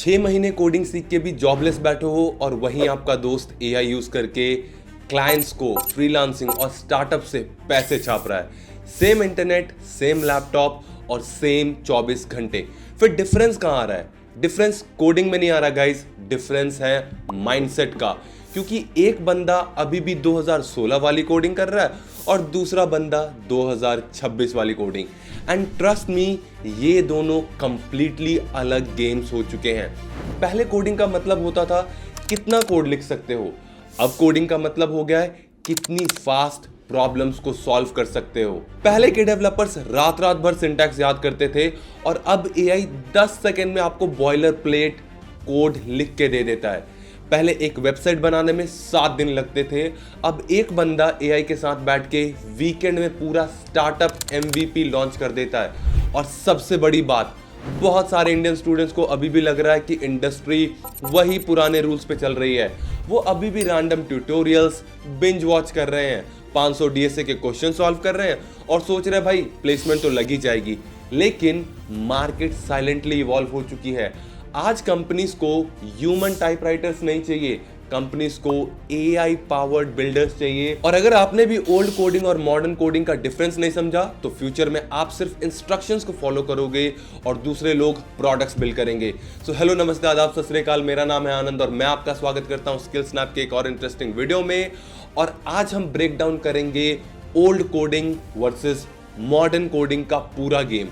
6 महीने कोडिंग सीख के भी जॉबलेस बैठे हो और वहीं आपका दोस्त एआई यूज करके क्लाइंट्स को फ्रीलांसिंग और स्टार्टअप से पैसे छाप रहा है। सेम इंटरनेट, सेम लैपटॉप और सेम 24 घंटे। फिर डिफरेंस कहाँ आ रहा है? डिफरेंस कोडिंग में नहीं आ रहा गाइस, डिफरेंस है माइंडसेट का। क्योंकि एक बंदा अभी भी 2016 वाली कोडिंग कर रहा है और दूसरा बंदा 2026 वाली कोडिंग। एंड ट्रस्ट मी, ये दोनों कंप्लीटली अलग गेम्स हो चुके हैं। पहले कोडिंग का मतलब होता था कितना कोड लिख सकते हो, अब कोडिंग का मतलब हो गया है कितनी फास्ट प्रॉब्लम्स को सॉल्व कर सकते हो। पहले के डेवलपर्स रात रात भर सिंटैक्स याद करते थे और अब एआई 10 सेकंड में आपको बॉयलर प्लेट कोड लिख के दे देता है। पहले एक वेबसाइट बनाने में 7 दिन लगते थे, अब एक बंदा एआई के साथ बैठ के वीकेंड में पूरा स्टार्टअप एमवीपी लॉन्च कर देता है। और सबसे बड़ी बात, बहुत सारे इंडियन स्टूडेंट्स को अभी भी लग रहा है कि इंडस्ट्री वही पुराने रूल्स पे चल रही है। वो अभी भी रैंडम ट्यूटोरियल्स बिंज वॉच कर रहे हैं, 500 डीएसए के क्वेश्चन सॉल्व कर रहे हैं और सोच रहे हैं भाई प्लेसमेंट तो लगी जाएगी। लेकिन मार्केट साइलेंटली इवॉल्व हो चुकी है। आज कंपनीज को ह्यूमन टाइपराइटर्स नहीं चाहिए, कंपनीज को एआई पावर्ड बिल्डर्स चाहिए। और अगर आपने भी ओल्ड कोडिंग और मॉडर्न कोडिंग का डिफरेंस नहीं समझा तो फ्यूचर में आप सिर्फ इंस्ट्रक्शंस को फॉलो करोगे और दूसरे लोग प्रोडक्ट्स बिल्ड करेंगे। सो हेलो, नमस्ते, आदाब, सत श्री अकाल। मेरा नाम है आनंद और मैं आपका स्वागत करता हूं स्किल स्नैप के एक और इंटरेस्टिंग वीडियो में। और आज हम ब्रेक डाउन करेंगे old coding versus modern coding का पूरा गेम।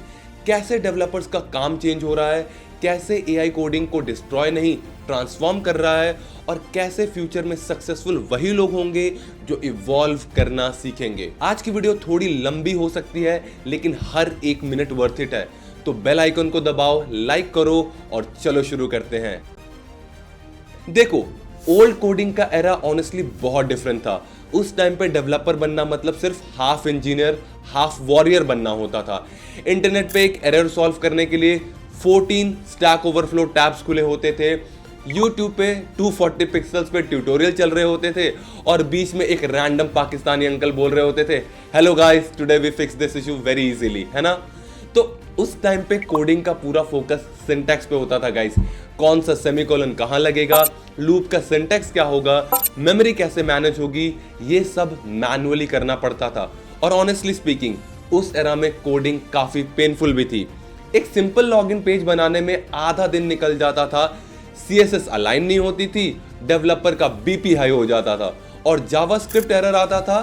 कैसे डेवलपर्स का काम चेंज हो रहा है, कैसे एआई कोडिंग को डिस्ट्रॉय नहीं ट्रांसफॉर्म कर रहा है और कैसे फ्यूचर में सक्सेसफुल वही लोग होंगे जो इवॉल्व करना सीखेंगे। आज की वीडियो थोड़ी लंबी हो सकती है लेकिन हर एक मिनट वर्थ इट है। तो बेल आइकन को दबाओ, लाइक करो और चलो शुरू करते हैं। देखो, ओल्ड कोडिंग का एरा ऑनेस्टली बहुत डिफरेंट था। उस टाइम पे डेवलपर बनना मतलब सिर्फ हाफ इंजीनियर हाफ वॉरियर बनना होता था। इंटरनेट पे एक एरर सॉल्व करने के लिए 14 स्टैक ओवरफ्लो टैब्स खुले होते थे, YouTube पे 240 पिक्सल्स पे ट्यूटोरियल चल रहे होते थे और बीच में एक रैंडम पाकिस्तानी अंकल बोल रहे होते थे, hello guys, today we fix this issue very easily, है ना। तो उस टाइम पे कोडिंग का पूरा फोकस सिंटैक्स पे होता था गाइस। कौन सा सेमीकोलन कहां लगेगा, लूप का सिंटैक्स क्या होगा, मेमोरी कैसे मैनेज होगी, ये सब मैन्युअली करना पड़ता था। और ऑनेस्टली स्पीकिंग, उस एरा में कोडिंग काफी पेनफुल भी थी। एक सिंपल लॉगिन पेज बनाने में आधा दिन निकल जाता था, सीएसएस अलाइन नहीं होती थी, डेवलपर का बीपी हाई हो जाता था और जावास्क्रिप्ट एरर आता था,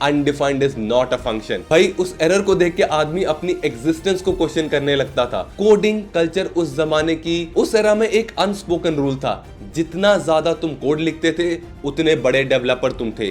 undefined is not a function. भाई, उस एरर को देख के आदमी अपनी एग्जिस्टेंस को क्वेश्चन करने लगता था। कोडिंग कल्चर उस जमाने की, उस एरा में एक अनस्पोकन रूल था, जितना ज्यादा तुम कोड लिखते थे उतने बड़े डेवलपर तुम थे।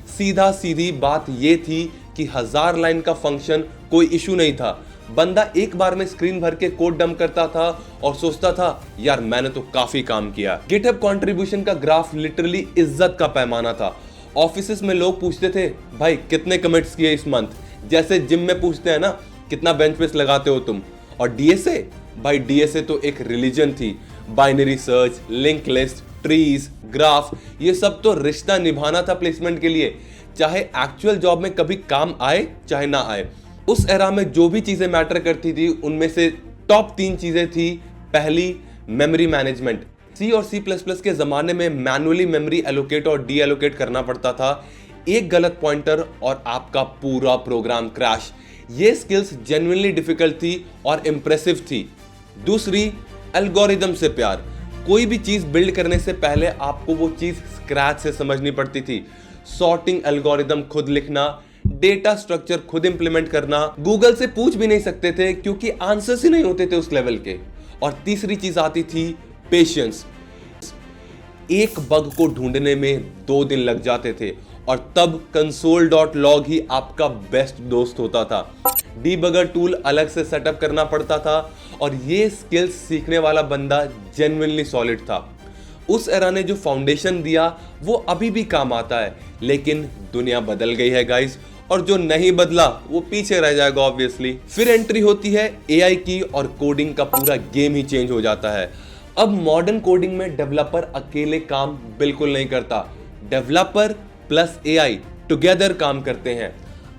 सीधा सीधी बात ये थी कि 1000 लाइन का फंक्शन कोई इशू नहीं था। बंदा एक बार में स्क्रीन भर के कोड डंप करता था और सोचता था यार मैंने तो काफी काम किया। गिटहब कंट्रीब्यूशन का ग्राफ लिटरली इज्जत का पैमाना था। ऑफिसेस में लोग पूछते थे भाई कितने कमिट्स किए इस मंथ, जैसे जिम में पूछते हैं ना कितना बेंच प्रेस लगाते हो तुम। और डीएसए, भाई डीएसए तो एक रिलीजन थी। Binary search, link list, trees, graph, ये सब तो रिश्ता निभाना था प्लेसमेंट के लिए, चाहे एक्चुअल जॉब में कभी काम आए चाहे ना आए। उस एरा में जो भी चीजें मैटर करती थी उनमें से टॉप 3 चीजें थी। पहली, मेमोरी मैनेजमेंट। सी और सी प्लस प्लस के जमाने में मैन्युअली मेमोरी एलोकेट और डी एलोकेट करना पड़ता था। एक गलत पॉइंटर और आपका पूरा प्रोग्राम क्रैश। ये स्किल्स जेन्युइनली डिफिकल्ट थी और इंप्रेसिव थी। दूसरी, एल्गोरिदम से प्यार। कोई भी चीज बिल्ड करने से पहले आपको वो चीज स्क्रैच से समझनी पड़ती थी। सॉर्टिंग एल्गोरिदम खुद लिखना, डेटा स्ट्रक्चर खुद इंप्लीमेंट करना, गूगल से पूछ भी नहीं सकते थे क्योंकि आंसर्स ही नहीं होते थे उस लेवल के। और तीसरी चीज आती थी पेशेंस। एक बग को ढूंढने में 2 दिन लग जाते थे और तब console.log ही आपका बेस्ट दोस्त होता था। डीबगर टूल अलग से सेटअप करना पड़ता था और ये स्किल्स सीखने वाला बंदा जेन्युइनली सॉलिड था। उस एरा ने जो फाउंडेशन दिया वो अभी भी काम आता है, लेकिन दुनिया बदल गई है गाइस, और जो नहीं बदला वो पीछे रह जाएगा ऑब्वियसली। फिर एंट्री होती है एआई की और कोडिंग का पूरा गेम ही चेंज हो जाता है। अब मॉडर्न कोडिंग में डेवलपर अकेले काम बिल्कुल नहीं करता, डेवलपर प्लस एआई टुगेदर काम करते हैं।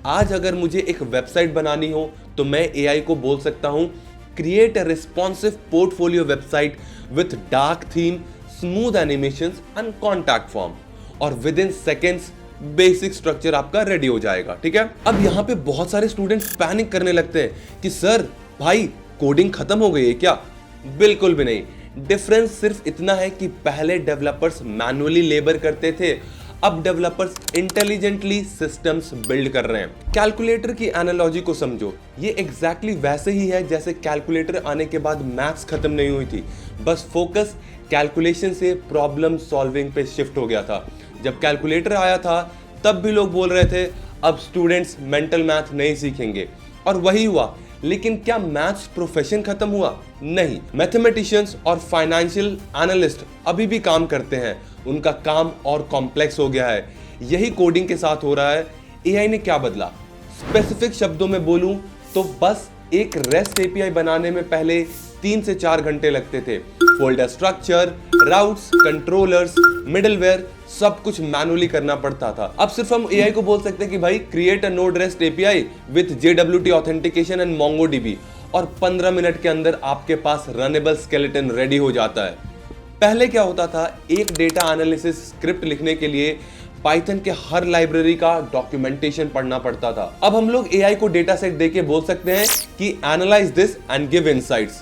आज अगर मुझे एक वेबसाइट बनानी हो तो मैं एआई को बोल सकता हूं create a responsive portfolio website with dark theme, smooth animations and contact form और within seconds बेसिक स्ट्रक्चर आपका रेडी हो जाएगा। ठीक है, अब यहाँ पे बहुत सारे स्टूडेंट्स पैनिक करने लगते हैं कि सर भाई कोडिंग खत्म हो गई है क्या? बिल्कुल भी नहीं। डिफरेंस सिर्फ इतना है कि पहले डेवलपर्स मैनुअली लेबर करते थे, अब डेवलपर्स इंटेलिजेंटली सिस्टम्स बिल्ड कर रहे हैं। कैलकुलेटर की एनालॉजी को समझो, ये एग्जैक्टली वैसे ही है जैसे कैलकुलेटर आने के बाद मैथ्स खत्म नहीं हुई थी, बस फोकस कैलकुलेशन से प्रॉब्लम सॉल्विंग पे शिफ्ट हो गया था। जब कैलकुलेटर आया था तब भी लोग बोल रहे थे अब स्टूडेंट्स मेंटल मैथ नहीं सीखेंगे, और वही हुआ। लेकिन क्या मैथ्स प्रोफेशन खत्म हुआ? नहीं। मैथमेटिशियंस और फाइनेंशियल एनालिस्ट अभी भी काम करते हैं, उनका काम और कॉम्प्लेक्स हो गया है। यही कोडिंग के साथ हो रहा है। एआई ने क्या बदला? स्पेसिफिक शब्दों में बोलूं तो बस एक रेस्ट एपीआई बनाने में पहले 3 से 4 घंटे लगते थे। Folder structure, routes, controllers, middleware सब कुछ मैनुअली करना पड़ता था। अब सिर्फ हम एआई को बोल सकते हैं कि भाई create a node rest API with JWT authentication and MongoDB, और 15 मिनट के अंदर आपके पास रनेबल स्केलेटन रेडी हो जाता है। पहले क्या होता था, एक डेटा एनालिसिस स्क्रिप्ट लिखने के लिए पाइथन के हर लाइब्रेरी का डॉक्यूमेंटेशन पढ़ना पड़ता था। अब हम लोग एआई को डेटा सेट देके बोल सकते हैं कि analyse this and give insights.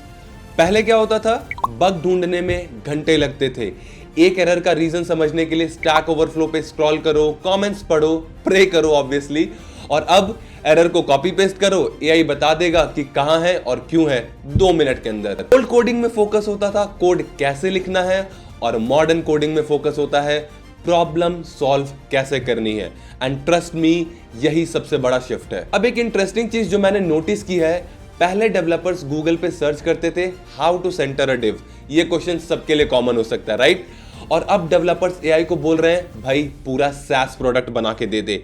पहले क्या होता था, बग ढूंढने में घंटे लगते थे। एक एरर का रीजन समझने के लिए स्टैक ओवरफ्लो पे स्क्रॉल करो, कमेंट्स पढ़ो, प्रे करो ऑब्वियसली, और अब एरर को कॉपी पेस्ट करो, एआई बता देगा कि कहां है और क्यों है 2 मिनट के अंदर। ओल्ड कोडिंग में फोकस होता था कोड कैसे लिखना है, और मॉडर्न कोडिंग में फोकस होता है प्रॉब्लम सॉल्व कैसे करनी है। एंड ट्रस्ट मी, यही सबसे बड़ा शिफ्ट है। अब एक इंटरेस्टिंग चीज जो मैंने नोटिस की है, पहले डेवलपर्स गूगल पे सर्च करते थे how to centre a div. ये क्वेश्चन सबके लिए कॉमन हो सकता है, राइट? और अब डेवलपर्स एआई को बोल रहे हैं भाई पूरा SaaS प्रोडक्ट बना के दे दे।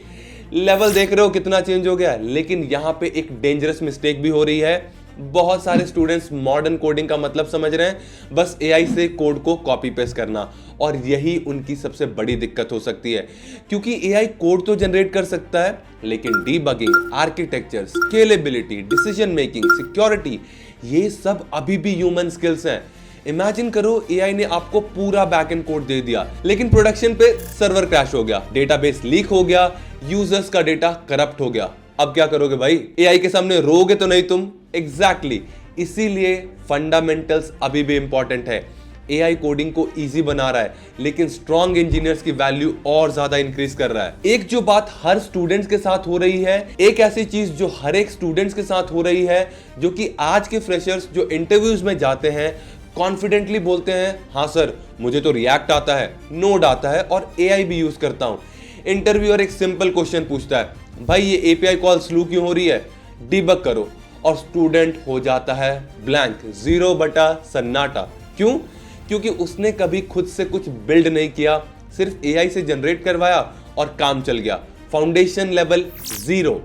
लेवल देख रहे हो कितना चेंज हो गया है। लेकिन यहां पे एक डेंजरस मिस्टेक भी हो रही है। बहुत सारे स्टूडेंट्स मॉडर्न कोडिंग का मतलब समझ रहे हैं बस एआई से कोड को कॉपी पेस्ट करना, और यही उनकी सबसे बड़ी दिक्कत हो सकती है। क्योंकि एआई कोड तो जनरेट कर सकता है, लेकिन debugging, architecture, scalability, decision making, security, ये सब अभी भी ह्यूमन स्किल्स हैं। इमेजिन करो एआई ने आपको पूरा बैकएंड कोड दे दिया, लेकिन प्रोडक्शन पे सर्वर क्रैश हो गया, डेटाबेस लीक हो गया, यूजर्स का डेटा करप्ट हो गया। अब क्या करोगे भाई? एआई के सामने रोगे तो नहीं तुम। एग्जैक्टली इसीलिए फंडामेंटल्स अभी भी इंपॉर्टेंट है। एआई कोडिंग को इजी बना रहा है, लेकिन स्ट्रॉन्ग इंजीनियर्स की वैल्यू और ज्यादा इंक्रीज कर रहा है। एक जो बात हर स्टूडेंट्स के साथ हो रही है, एक ऐसी चीज जो हर एक स्टूडेंट्स के साथ हो रही है, जो कि आज के फ्रेशर्स जो इंटरव्यूज में जाते हैं कॉन्फिडेंटली बोलते हैं, हाँ सर मुझे तो रिएक्ट आता है, नोड आता है और एआई भी यूज करता हूं। इंटरव्यूअर एक सिंपल क्वेश्चन पूछता है, भाई ये एपीआई कॉल स्लो क्यों हो रही है, डिबग करो, और स्टूडेंट हो जाता है ब्लैंक, 0 बटा सन्नाटा। क्यों? क्योंकि उसने कभी खुद से कुछ बिल्ड नहीं किया, सिर्फ एआई से जनरेट करवाया और काम चल गया। Foundation level 0।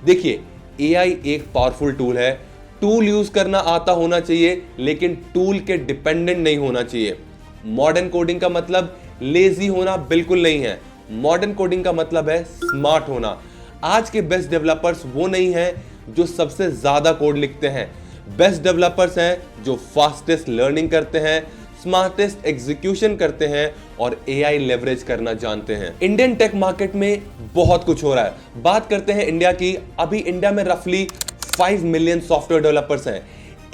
देखिए एआई एक पावरफुल टूल है, टूल यूज करना आता होना चाहिए, लेकिन टूल के डिपेंडेंट नहीं होना चाहिए। मॉडर्न कोडिंग का मतलब लेजी होना बिल्कुल नहीं है। मॉडर्न कोडिंग का मतलब है स्मार्ट होना। आज के बेस्ट डेवलपर्स वो नहीं हैं जो सबसे ज्यादा कोड लिखते हैं। बेस्ट डेवलपर्स हैं जो फास्टेस्ट लर्निंग करते हैं, स्मार्टेस्ट एग्जीक्यूशन करते हैं और एआई लेवरेज करना जानते हैं। इंडियन टेक मार्केट में बहुत कुछ हो रहा है। बात करते हैं इंडिया की। अभी इंडिया में रफली 5 मिलियन सॉफ्टवेयर डेवलपर्स हैं।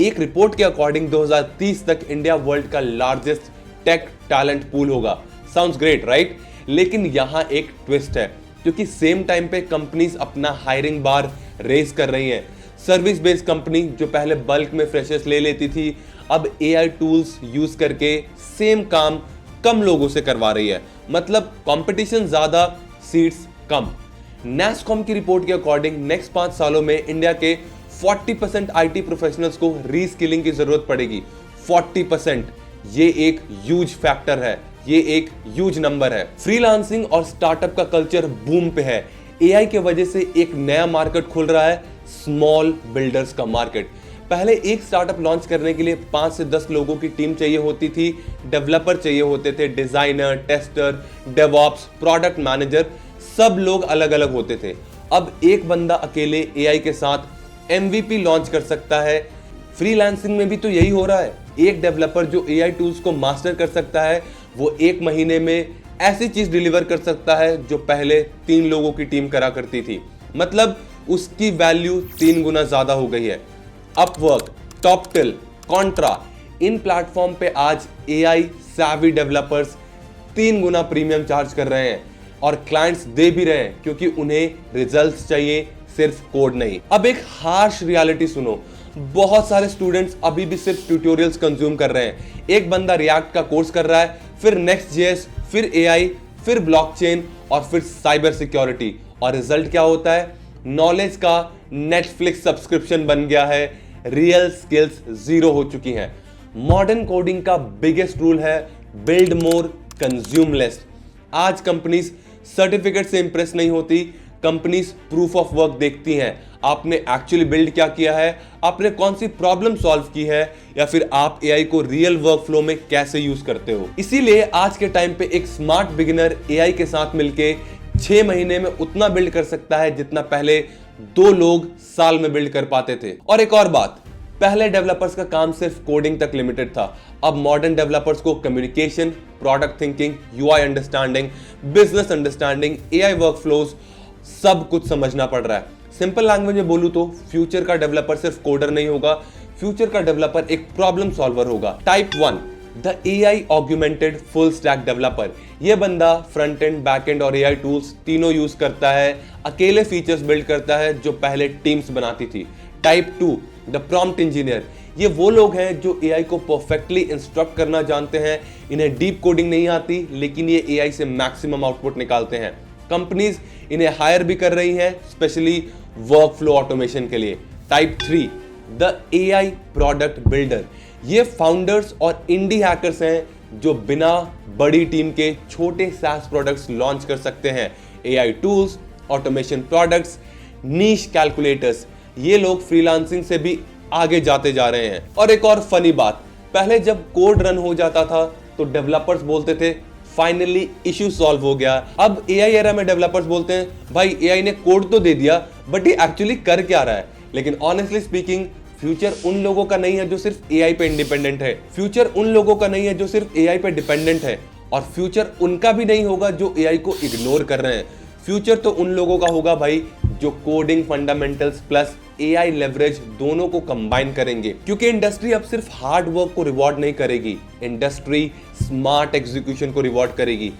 एक रिपोर्ट के अकॉर्डिंग 2030 तक इंडिया वर्ल्ड का लार्जेस्ट टेक टैलेंट पूल होगा। Sounds great, right? लेकिन यहां एक ट्विस्ट है, क्योंकि सेम टाइम पे कंपनीज अपना हायरिंग बार रेज कर रही हैं। सर्विस बेस्ड कंपनी जो पहले बल्क में फ्रेशर्स ले लेती थी, अब एआई टूल्स यूज करके सेम काम कम लोगों से करवा रही है। मतलब कंपटीशन ज्यादा, सीट्स कम। नैसकॉम की रिपोर्ट के अकॉर्डिंग नेक्स्ट 5 सालों में इंडिया के 40% आईटी प्रोफेशनल्स को रीस्किलिंग की जरूरत पड़ेगी। 40%, ये एक ह्यूज फैक्टर है, ये एक ह्यूज नंबर है। फ्रीलांसिंग और स्टार्टअप का कल्चर बूम पे है। एआई के वजह से एक नया मार्केट खुल रहा है, स्मॉल बिल्डर्स का मार्केट। पहले एक स्टार्टअप लॉन्च करने के लिए 5 से 10 लोगों की टीम चाहिए होती थी, डेवलपर चाहिए होते थे, designer, tester, DevOps, product manager, सब लोग अलग अलग होते थे। अब एक बंदा अकेले एआई के साथ एमवीपी लॉन्च कर सकता है, फ्रीलांसिंग में भी तो यही हो रहा है। एक डेवलपर जो एआई टूल्स को मास्टर कर सकता है वो 1 महीने में ऐसी चीज डिलीवर कर सकता है जो पहले 3 लोगों की टीम करा करती थी। मतलब उसकी वैल्यू 3 गुना ज्यादा हो गई है। अपवर्क, टॉपटिल, कॉन्ट्रा, इन प्लेटफॉर्म पे आज एआई savvy डेवलपर्स 3 गुना प्रीमियम चार्ज कर रहे हैं और क्लाइंट्स दे भी रहे हैं क्योंकि उन्हें रिजल्ट्स चाहिए, सिर्फ कोड नहीं। अब एक हार्श रियलिटी सुनो, बहुत सारे स्टूडेंट्स अभी भी सिर्फ ट्यूटोरियल्स कंज्यूम कर रहे हैं। एक बंदा रिएक्ट का कोर्स कर रहा है, फिर नेक्स्ट.जेएस, फिर एआई, फिर ब्लॉकचेन और फिर साइबर सिक्योरिटी, और रिजल्ट क्या होता है? नॉलेज का नेटफ्लिक्स सब्सक्रिप्शन बन गया है, रियल स्किल्स जीरो हो चुकी हैं। मॉडर्न कोडिंग का बिगेस्ट रूल है बिल्ड मोर, कंज्यूम लेस। आज कंपनीज सर्टिफिकेट से इंप्रेस नहीं होती, कंपनीज प्रूफ ऑफ वर्क देखती हैं। आपने एक्चुअली बिल्ड क्या किया है, आपने कौन सी प्रॉब्लम सॉल्व की है, या फिर आप एआई को रियल वर्क फ्लो में कैसे यूज करते हो। इसीलिए आज के टाइम पे एक स्मार्ट बिगिनर एआई के साथ मिलके 6 महीने में उतना बिल्ड कर सकता है जितना पहले 2 लोग साल में बिल्ड कर पाते थे। और एक और बात, पहले डेवलपर्स का काम सिर्फ कोडिंग तक लिमिटेड था। अब मॉडर्न डेवलपर्स को communication, product thinking, UI understanding, business understanding, AI workflows सब कुछ समझना पड़ रहा है। सिंपल लैंग्वेज में बोलूं तो फ्यूचर का डेवलपर सिर्फ कोडर नहीं होगा, फ्यूचर का डेवलपर एक प्रॉब्लम सॉल्वर होगा। Type 1, the AI augmented full stack developer. ये बंदा फ्रंट एंड, बैक एंड और एआई टूल्स तीनों यूज करता है, अकेले फीचर्स बिल्ड करता है जो पहले टीम्स बनाती थी। Type 2, the prompt engineer. ये वो लोग हैं जो एआई को परफेक्टली इंस्ट्रक्ट करना जानते हैं, इन्हें डीप कोडिंग नहीं आती लेकिन ये एआई से मैक्सिमम आउटपुट निकालते हैं। कंपनीज इन्हें हायर भी कर रही हैं स्पेशली वर्क फ्लो ऑटोमेशन के लिए। Type 3, the AI product builder. ये फाउंडर्स और इंडी हैकर्स हैं जो बिना बड़ी टीम के छोटे SaaS प्रोडक्ट्स लॉन्च कर सकते हैं। एआई टूल्स, ऑटोमेशन प्रोडक्ट्स, नीश कैलकुलेटर्स, ये लोग फ्रीलांसिंग से भी आगे जाते जा रहे हैं। और एक और फनी बात, पहले जब कोड रन हो जाता था तो डेवलपर्स बोलते थे फाइनली इश्यू सॉल्व हो गया। अब एआई एरा में डेवलपर्स बोलते हैं भाई एआई ने कोड तो दे दिया बट ये एक्चुअली कर क्या रहा है। लेकिन ऑनेस्टली स्पीकिंग फ्यूचर उन लोगों का नहीं है जो सिर्फ एआई पे इंडिपेंडेंट है, फ्यूचर उन लोगों का नहीं है जो सिर्फ एआई पे डिपेंडेंट है, और फ्यूचर उनका भी नहीं होगा जो एआई को इग्नोर कर रहे हैं। फ्यूचर तो उन लोगों का होगा भाई जो coding fundamentals plus AI leverage दोनों को कंबाइन करेंगे, क्योंकि इंडस्ट्री अब सिर्फ हार्ड वर्क को रिवॉर्ड नहीं करेगी, इंडस्ट्री स्मार्ट एग्जीक्यूशन को रिवॉर्ड करेगी।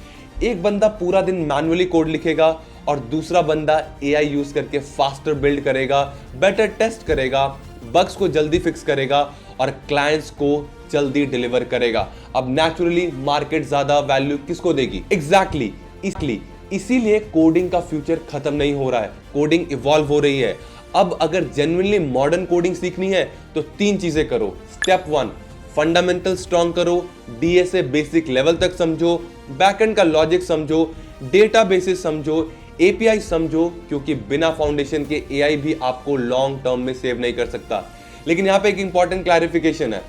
एक बंदा पूरा दिन मैन्युअली कोड लिखेगा और दूसरा बंदा एआई यूज करके फास्टर बिल्ड करेगा, बेटर टेस्ट करेगा, बग्स को जल्दी फिक्स करेगा और क्लाइंट्स को जल्दी डिलीवर करेगा। अब नेचुरली मार्केट ज्यादा वैल्यू किसको देगी? एग्जैक्टली इसीलिए कोडिंग का फ्यूचर खत्म नहीं हो रहा है, कोडिंग इवॉल्व हो रही है। अब अगर जेन्युइनली मॉडर्न कोडिंग सीखनी है तो 3 चीजें करो। स्टेप 1, फंडामेंटल स्ट्रॉन्ग करो, डीएसए बेसिक लेवल तक समझो, बैकएंड का लॉजिक समझो, डेटाबेसेस समझो, एपीआई समझो, क्योंकि बिना फाउंडेशन के एआई भी आपको लॉन्ग टर्म में सेव नहीं कर सकता। लेकिन यहाँ पे एक इंपॉर्टेंट क्लैरिफिकेशन है,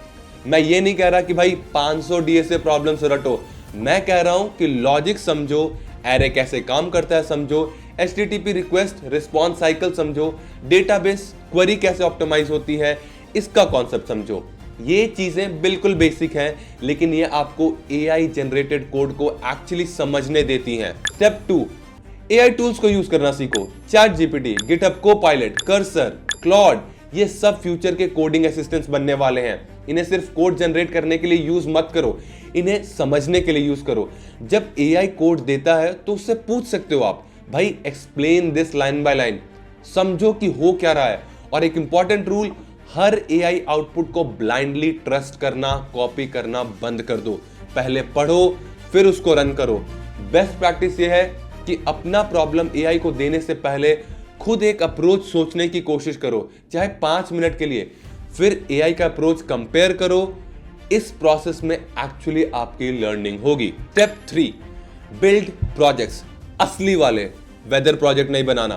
मैं ये नहीं कह रहा कि भाई 500 डीएसए प्रॉब्लम्स रटो, मैं कह रहा हूं कि लॉजिक समझो, एरे कैसे काम करता है समझो, HTTP रिक्वेस्ट रिस्पॉन्स साइकिल समझो, डेटाबेस क्वेरी कैसे ऑप्टिमाइज होती है इसका कॉन्सेप्ट समझो। ये चीजें बिल्कुल बेसिक हैं, लेकिन ये आपको एआई जनरेटेड कोड को एक्चुअली समझने देती हैं। स्टेप 2, एआई टूल्स को यूज करना सीखो। ChatGPT, GitHub Copilot, cursor, Claude, ये सब फ्यूचर के कोडिंग असिस्टेंट्स बनने वाले हैं। इन्हें सिर्फ कोड जनरेट करने के लिए यूज मत करो, इन्हें समझने के लिए यूज करो। जब एआई कोड देता है तो उससे पूछ सकते हो आप, भाई explain this line by line, समझो कि हो क्या रहा है। और एक इंपॉर्टेंट रूल, हर एआई आउटपुट को ब्लाइंडली ट्रस्ट करना, कॉपी करना बंद कर दो। पहले पढ़ो फिर उसको रन करो। बेस्ट प्रैक्टिस ये है कि अपना प्रॉब्लम एआई को देने से पहले खुद एक अप्रोच सोचने की कोशिश करो, चाहे 5 मिनट के लिए, फिर एआई का अप्रोच कंपेयर करो। इस प्रोसेस में एक्चुअली आपकी लर्निंग होगी। स्टेप 3, बिल्ड प्रोजेक्ट्स, असली वाले, वेदर प्रोजेक्ट नहीं बनाना।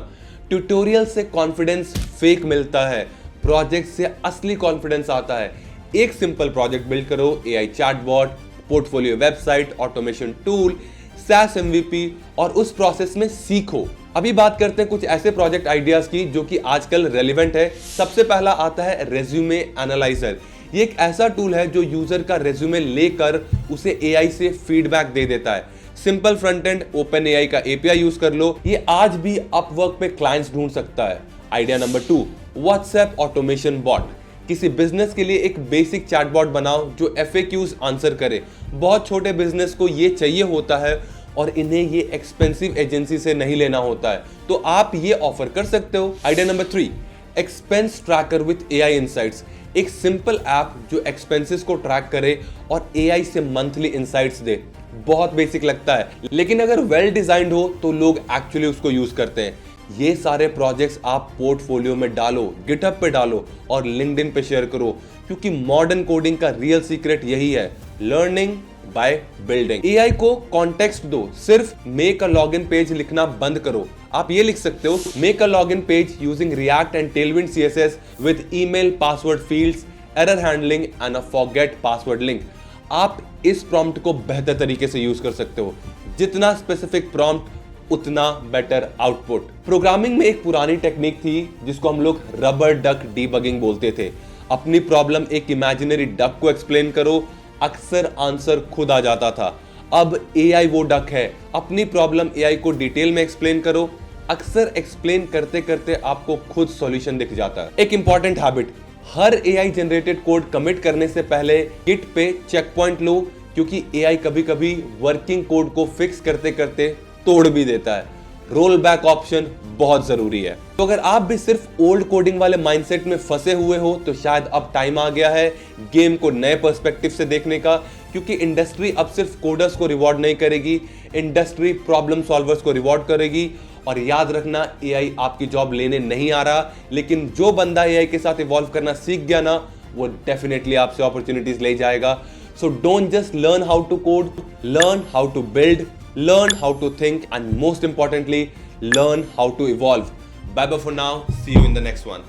ट्यूटोरियल से कॉन्फिडेंस फेक मिलता है, प्रोजेक्ट से असली कॉन्फिडेंस आता है। एक सिंपल प्रोजेक्ट बिल्ड करो, AI chatbot, portfolio website, automation tool, SaaS MVP और उस प्रोसेस में सीखो। अभी बात करते हैं कुछ ऐसे प्रोजेक्ट आइडियाज की जो कि आजकल रेलेवेंट है। सबसे पहला आता है रेज्यूमे एनालाइजर। ये एक ऐसा टूल है जो यूजर का रेज्यूमे लेकर उसे AI से फीडबैक दे देता है। सिंपल फ्रंट एंड, OpenAI का API यूज कर लो, ये आज भी अपवर्क पे क्लाइंट्स ढूंढ सकता है। Idea number 2, WhatsApp automation bot. किसी बिजनेस के लिए एक बेसिक चैटबॉट बनाओ जो FAQs आंसर करे। बहुत छोटे बिजनेस को ये चाहिए होता है और इन्हें ये एक्सपेंसिव एजेंसी से नहीं लेना होता है, तो आप ये ऑफर कर सकते हो। Idea number 3, expense tracker with AI insights. एक सिंपल ऐप जो एक्सपेंसेस को ट्रैक करे और AI से मंथली इनसाइट्स दे। बहुत बेसिक लगता है, लेकिन अगर वेल डिजाइंड हो तो लोग एक्चुअली उसको यूज करते हैं। ये सारे प्रोजेक्ट्स आप पोर्टफोलियो में डालो, गिटहब पे डालो और लिंक्डइन पे शेयर करो, क्योंकि मॉडर्न कोडिंग का रियल सीक्रेट यही है, लर्निंग बाय बिल्डिंग। AI को कॉन्टेक्स्ट दो, सिर्फ मेक अ लॉगिन पेज लिखना बंद करो। आप ये लिख सकते हो, make a login page using react and Tailwind CSS with email password fields, error handling and a forget password link. आप इस प्रॉम्प्ट को बेहतर तरीके से यूज कर सकते हो। जितना स्पेसिफिक प्रॉम्प्ट उतना बेटर आउटपुट। प्रोग्रामिंग में एक पुरानी टेक्निक थी जिसको हम लोग रबर डक डीबगिंग बोलते थे। अपनी प्रॉब्लम एक इमेजिनरी डक को एक्सप्लेन करो, अक्सर आंसर खुद आ जाता था। अब AI वो डक है, अपनी प्रॉब्लम AI को डिटेल में एक्सप्लेन करो, अक्सर एक्सप्लेन करते करते आपको खुद सॉल्यूशन दिख जाता है। एक इंपॉर्टेंट हैबिट, हर AI जनरेटेड कोड कमिट करने से पहले गिट पे चेक पॉइंट लो, क्योंकि AI कभी कभी वर्किंग कोड को फिक्स करते करते तोड़ भी देता है। रोल बैक ऑप्शन बहुत जरूरी है। तो अगर आप भी सिर्फ ओल्ड कोडिंग वाले माइंडसेट में फंसे हुए हो तो शायद अब टाइम आ गया है गेम को नए पर्सपेक्टिव से देखने का, क्योंकि इंडस्ट्री अब सिर्फ कोडर्स को रिवॉर्ड नहीं करेगी, इंडस्ट्री प्रॉब्लम सॉल्वर्स को रिवॉर्ड करेगी। और याद रखना, AI आपकी जॉब लेने नहीं आ रहा, लेकिन जो बंदा AI के साथ इवॉल्व करना सीख गया ना, वो डेफिनेटली आपसे अपॉर्चुनिटीज ले जाएगा। So don't just learn how to code, learn how to build, learn how to think, and most importantly, learn how to evolve. Bye bye for now. See you in the next one.